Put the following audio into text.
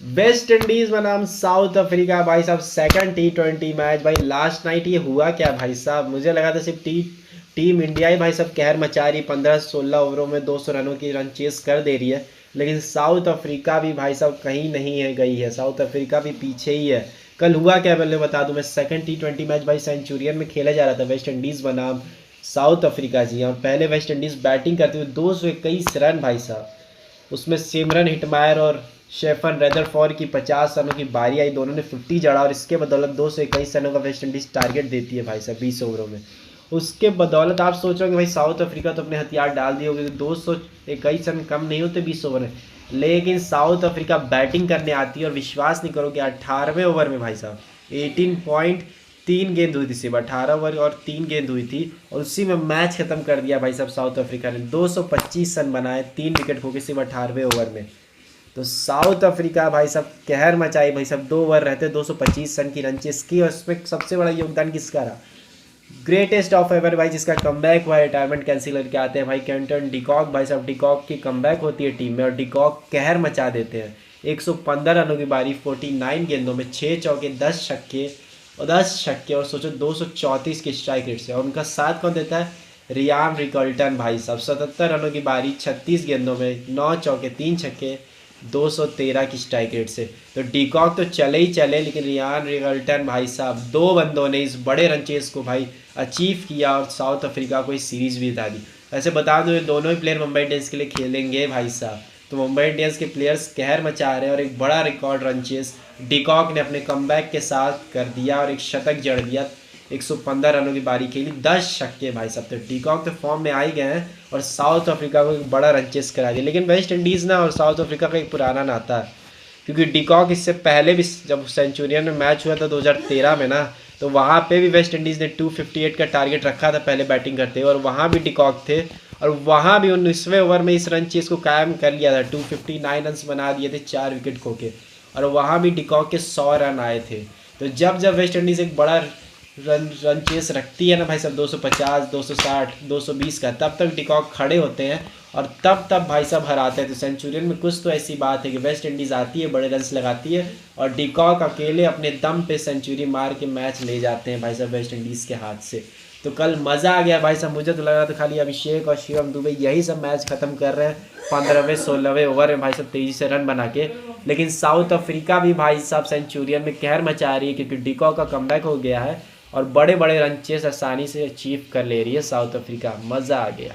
West Indies बनाम south Africa भाई साहब, सेकंड T20 मैच। भाई लास्ट नाइट ये हुआ क्या भाई साहब, मुझे लगा था सिर्फ टीम इंडिया ही भाई साहब कहर मचा रही, 15-16 ओवरों में 200 रनों की रन चेस कर दे रही है। लेकिन साउथ अफ्रीका भी भाई साहब कहीं नहीं है गई है, साउथ अफ्रीका भी पीछे ही है। कल हुआ क्या पहले बता दूं मैं, सेकंड T20 मैच भाई सेंचुरियन में खेला जा रहा था, वेस्ट इंडीज बनाम साउथ अफ्रीका जी। और पहले वेस्ट इंडीज बैटिंग करते हुए 221 रन भाई साहब, उसमें सिमरन हिटमायर और शेफन रेदरफोर्ड की 50 रनों की बारी आई, दोनों ने 50 जड़ा और इसके बदौलत 221 रनों का वेस्ट इंडीज टारगेट देती है भाई साहब 20 ओवरों में। उसके बदौलत आप सोच रहे हो कि भाई साउथ अफ्रीका तो अपने हथियार डाल दिए होंगे, 221 रन कम नहीं होते 20 ओवर में। लेकिन साउथ अफ्रीका बैटिंग करने आती है और विश्वास नहीं करोगे 18वें ओवर में भाई साहब 18.3 गेंद हुई थी, सिर्फ 18 ओवर और 3 गेंद हुई थी, और उसी में मैच खत्म कर दिया भाई साहब साउथ अफ्रीका ने। 225 रन बनाए, 3 विकेट खो के सिर्फ 18वें ओवर में। तो साउथ अफ्रीका भाई साहब कहर मचाई भाई साहब, 2 ओवर रहते 225 रन की रन चेस की, और उसमें सबसे बड़ा योगदान किसका रहा, ग्रेटेस्ट ऑफ एवर भाई जिसका कमबैक हुआ, रिटायरमेंट कैंसिल करके आते हैं भाई कैंटन डिकॉक। भाई साहब डिकॉक की कमबैक होती है टीम में और डिकॉक कहर मचा देते हैं। 115 रनों की बारी, 49 गेंदों में 6 चौके 10 छक्के और सोचो 234 की स्ट्राइक रेट से। और उनका साथ कौन देता है, रियान रिकल्टन भाई साहब, 77 रनों की बारी, 36 गेंदों में 9 चौके 3 छक्के 213 की स्ट्राइक रेट से। तो डीकॉक तो चले ही चले, लेकिन रियान रिकल्टन भाई साहब 2 बंदों ने इस बड़े रन चेस को भाई अचीव किया और साउथ अफ्रीका को इस सीरीज़ भी जिता दी। वैसे बता दो ये दोनों ही प्लेयर मुंबई इंडियंस के लिए खेलेंगे भाई साहब, तो मुंबई इंडियंस के प्लेयर्स कहर मचा रहे हैं और एक बड़ा रिकॉर्ड रन चेस डीकॉक ने अपने कमबैक के साथ कर दिया और एक शतक जड़ दिया। 115 रनों की बारी खेली, 10 छक्के भाई साहब। तो डीकॉक तो फॉर्म में आ ही गए हैं और साउथ अफ्रीका को एक बड़ा रन चेस करा दिया। लेकिन वेस्ट इंडीज़ ना और साउथ अफ्रीका का एक पुराना नाता है, क्योंकि डीकॉक इससे पहले भी जब सेंचुरियन में मैच हुआ था 2013 में ना, तो वहाँ पे भी वेस्ट इंडीज़ ने 258 का टारगेट रखा था पहले बैटिंग करते हुए, और वहाँ भी डीकॉक थे और वहाँ भी 19वें ओवर में इस रन चेस को कायम कर लिया था। 259 रन बना दिए थे 4 विकेट खो के, और वहाँ भी डीकॉक के 100 रन आए थे। तो जब जब वेस्ट इंडीज़ एक बड़ा रन चेस रखती है ना भाई साहब 250, 260, 220 का, तब तक डीकॉक खड़े होते हैं और तब भाई साहब हराते हैं। तो सेंचुरियन में कुछ तो ऐसी बात है कि वेस्ट इंडीज़ आती है, बड़े रन्स लगाती है और डीकॉक अकेले अपने दम पे सेंचुरी मार के मैच ले जाते हैं भाई साहब वेस्ट इंडीज़ के हाथ से। तो कल मज़ा आ गया भाई साहब, मुझे तो लगा था खाली अभिषेक और शिवम दुबे यही सब मैच ख़त्म कर रहे हैं 15वें 16वें ओवर में भाई साहब तेज़ी से रन बना के। लेकिन साउथ अफ्रीका भी भाई साहब सेंचुरियन में कहर मचा रही है, क्योंकि डीकॉक का कमबैक हो गया है और बड़े बड़े रन चेस आसानी से अचीव कर ले रही है साउथ अफ्रीका। मज़ा आ गया।